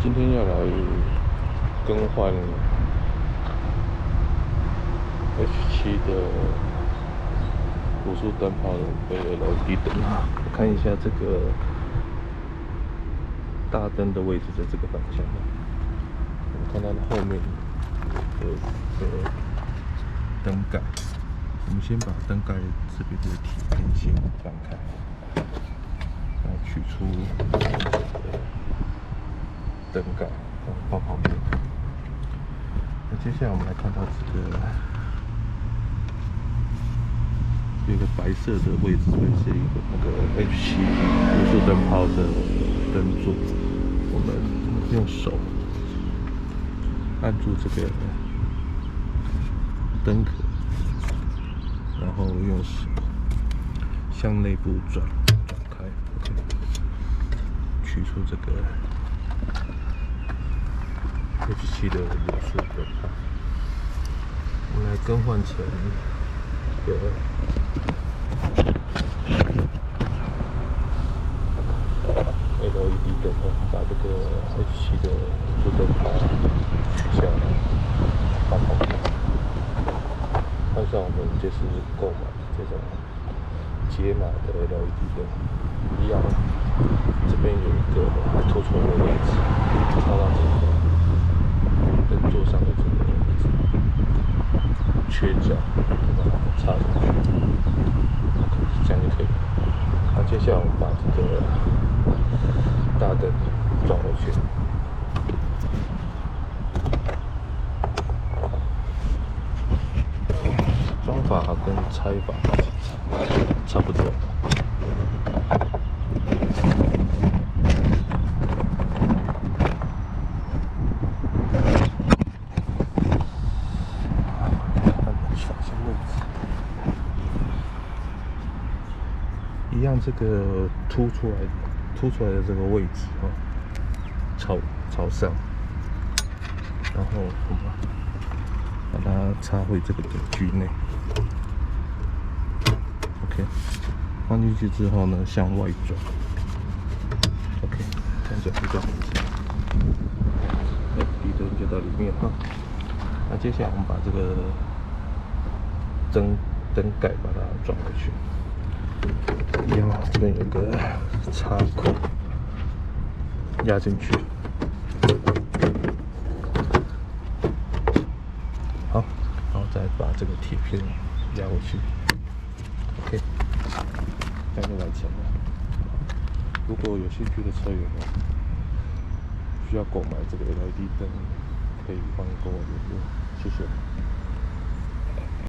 今天要来更换 H7 的卤素灯泡的 LED 灯啊。我看一下这个大灯的位置在这个方向。我看到它后面有一个灯盖，我们先把灯盖这边的铁片先翻开，然后取出灯盖，放旁边。那接下来我们来看到这个有一个白色的位置，这边是一个那个 H7 卤素灯泡的灯座。我们用手按住这个灯壳，然后用手向内部转开 ，OK， 取出这个 H7 的卤素灯泡，我们来更换成一个LED 灯，我们把这个 H7 的卤素灯泡取下来，放旁边。换上我们这次购买这种解码的 LED 灯，一样，这边有一个突出的位置，插到这个灯座上的这个位置，缺角，把它插进去，这样就可以了。那接下来我们把这个大灯装回去。装法跟拆法差不多。一样，这个凸出来的这个位置哦，朝上，然后我们把它插回这个灯具内。OK， 放进去之后呢，向外转。OK， 这样转，LED 灯就到里面哈。那接下来我们把这个灯盖把它装回去。一样，这边有个插口，压进去。好，然后再把这个铁片压回去。OK， 这样就完成了。如果有兴趣的车友呢，需要购买这个 LED 灯，可以欢迎跟我联络，谢谢。